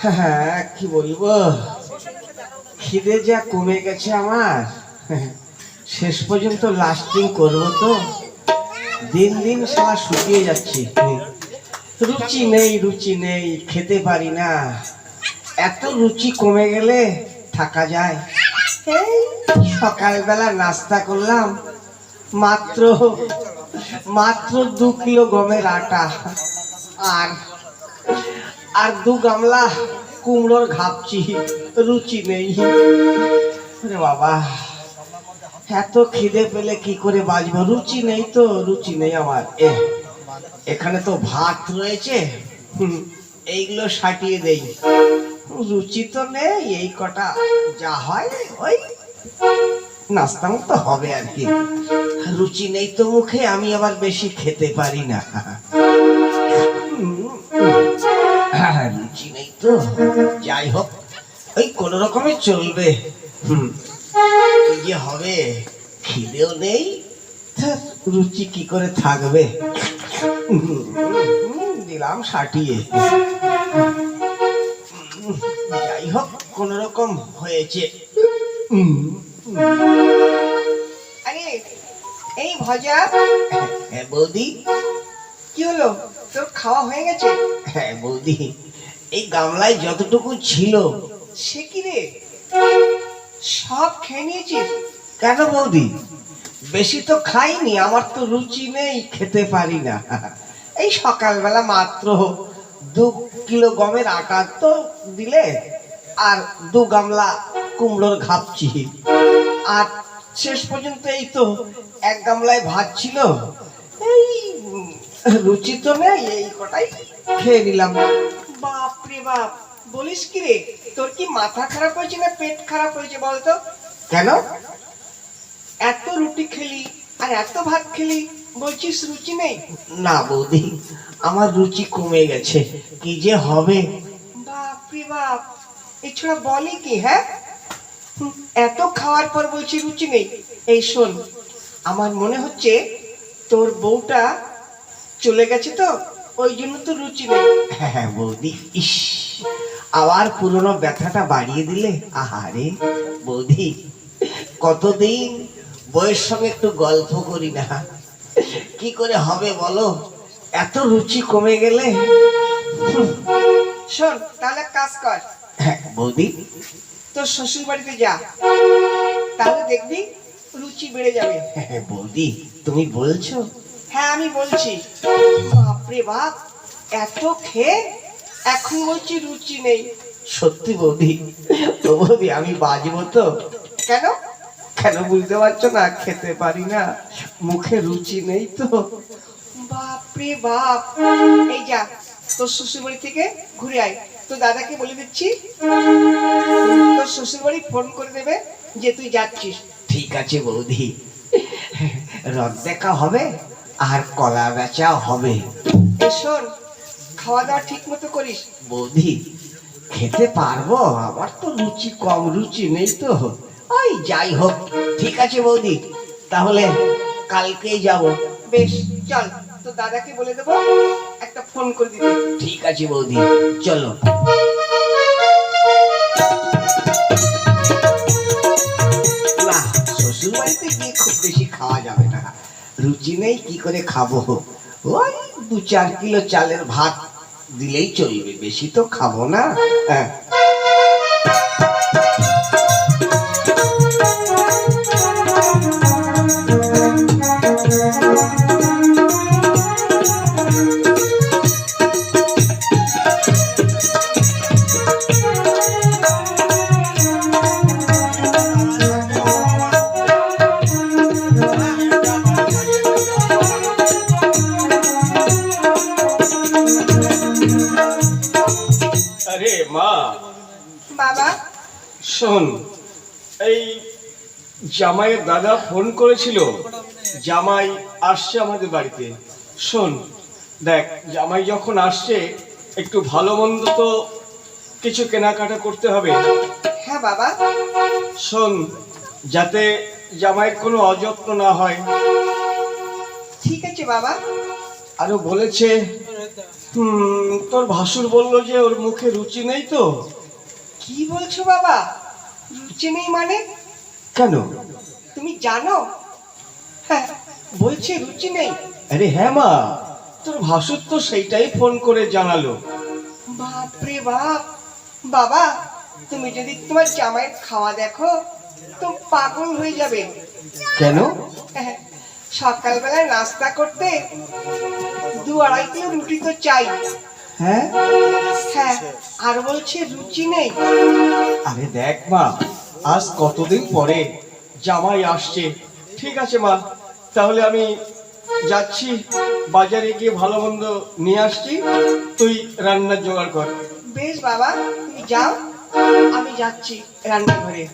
হ্যাঁ, কি বলবো, খিদে যা কমে গেছে আমার। শেষ পর্যন্ত লাস্টিং করবো তো, দিন দিন সারা শুকিয়ে যাচ্ছি। রুচি নেই, রুচি নেই, খেতে পারি না। এত রুচি কমে গেলে থাকা যায়? এই সকালবেলা নাস্তা করলাম, মাত্র মাত্র 2 কিলো গমের আটা, আর আর 2 গামলা কুমড়োর ঘাপচি। রুচি নেই রে বাবা। এত খিদে পেলে কি করে বাঁচবো? রুচি নেই তো, রুচি নেই আমার। এখানে তো ভাত রয়েছে, এইগুলো সাটিয়ে দেই। রুচি তো নেই, এই কটা যা হয় ওই নাস্তা মতো হবে আর কি। রুচি নেই তো মুখে, আমি আবার বেশি খেতে পারি না। রুচি নেই তো, যাই হোক ওই কোন রকমে চলবে। কি যে হবে, খিদেও নেই, রুচি কি করে থাকবে। দিলাম সাটিয়ে, যাই হোক কোন রকম হয়েছে। আরে এই ভজা। হ্যাঁ বৌদি। কি হলো, তোর খাওয়া হয়ে গেছে? হ্যাঁ বৌদি, এই গামলায় যতটুকু ছিল। সে কি রে, সব খেয়ে নিয়েছিস? কেন বৌদি, বেশি তো খাইনি, আমার তো রুচি নেই, খেতে পারি না। এই সকালবেলা মাত্র 2 কিলো গমের আটা তো দিলে, আর 2 গামলা কুমড়োর ঘাপচি, আর শেষ পর্যন্ত এই তো 1 গামলায় ভাত ছিল। এই রুচি তো নেই, এই কটাই খেয়ে নিলাম। বাপ রে বাপ, বলিস কি রে, তোর কি মাথা খারাপ হয়েছে না পেট খারাপ হয়েছে বলতো? কেন? এত রুটি খেলি আর এত ভাত খেলি, বলছিস রুচি নেই? না বৌদি, আমার রুচি কমে গেছে, কি যে হবে। বাপ রে বাপ, এই ছোড়া বলে কি? হ্যাঁ, এত খাওয়ার পর বলছি রুচি নেই। এই শোন, আমার মনে হচ্ছে তোর বউটা চলে গেছে তো, ওই জন্য তো রুচি নেই। হ্যাঁ বৌদি, ইস, আবার পুরনো ব্যথাটা বাড়িয়ে দিলে। আহারে বৌদি, কতদিন বউয়ের সঙ্গে একটু গল্প করি না, কি করে হবে বলো, এত রুচি কমে গেলে। শোন, তাহলে কাজ কর, হ্যাঁ বৌদি। তোর শ্বশুর বাড়িতে যা, তাহলে দেখবি রুচি বেড়ে যাবে। হ্যাঁ বৌদি, তুমি বলছো? হ্যাঁ আমি বলছি। বাপরে বাপ, এত খেয়ে এখন বলছি রুচি নেই। সত্যি বৌদি? তো বৌদি আমি বাজবো তো? কেন? কেন বুঝতে পারছো না? খেতে পারি না, মুখে রুচি নেই তো। বাপরে বাপ, এই যা, তোর শ্বশুর বাড়ি থেকে ঘুরে আয়। তোর দাদাকে বলে দিচ্ছি, তোর শ্বশুর বাড়ি ফোন করে দেবে যে তুই যাচ্ছিস। ঠিক আছে বৌদি, রথ দেখা হবে আর কলা বেচা হবে। এ শোন, খাওয়া দাওয়া ঠিক মতো করিস। বৌদি খেতে পারবো, আমার তো রুচি কম, রুচি নেই তো। ওই যাই হোক, ঠিক আছে বৌদি, তাহলে কালকেই যাব। বেশ, চল, তোর দাদাকে বলে দেবো একটা ফোন করে দিতে। ঠিক আছে বৌদি, চলো। না, শ্বশুর বাড়িতে গিয়ে খুব বেশি খাওয়া যাবে না, রুচি নেই, কি করে খাবো। ওই 2-4 কিলো চালের ভাত দিলেই চলবে, বেশি তো খাবো না। হ্যাঁ। আরে মা। বাবা, শোন, এই জামাইয়ের দাদা ফোন করেছিল, জামাই আসছে আমাদের বাড়িতে। শোন দেখ, জামাই যখন আসছে একটু ভালো মন্দ তো কিছু কেনাকাটা করতে হবে। হ্যাঁ বাবা। শোন, যাতে জামাইয়ের কোনো অযত্ন না হয়। ঠিক আছে বাবা। আরো বলেছে তোর ভাসুর বললো যে ওর মুখে রুচি নেই তো। কি বলছো বাবা? রুচি নেই মানে? কেন? তুমি জানো? হ্যাঁ, বলছে রুচি নেই। আরে হ্যাঁ মা, তোর ভাসুর তো সেইটাই ফোন করে জানালো। বাপরে বাপ! বাবা, তুমি যদি তোমার জামাইয়ের খাওয়া দেখো তো পাগল হয়ে যাবে। কেন? হ্যাঁ, সকালবেলায় নাস্তা করতে 2-2.5 কিলো রুটি তো চাই। হ্যাঁ, হ্যাঁ, আর বলছে রুচি নেই। আরে দেখ মা, আজ কতদিন পরে জামাই আসছে। ঠিক আছে মা, তাহলে আমি যাচ্ছি, বাজারে গিয়ে ভালো মন্দ নিয়ে আসছি, তুই রান্নার জোগাড় কর। বেশ বাবা, তুমি যাও, আমি যাচ্ছি রান্নাঘরে।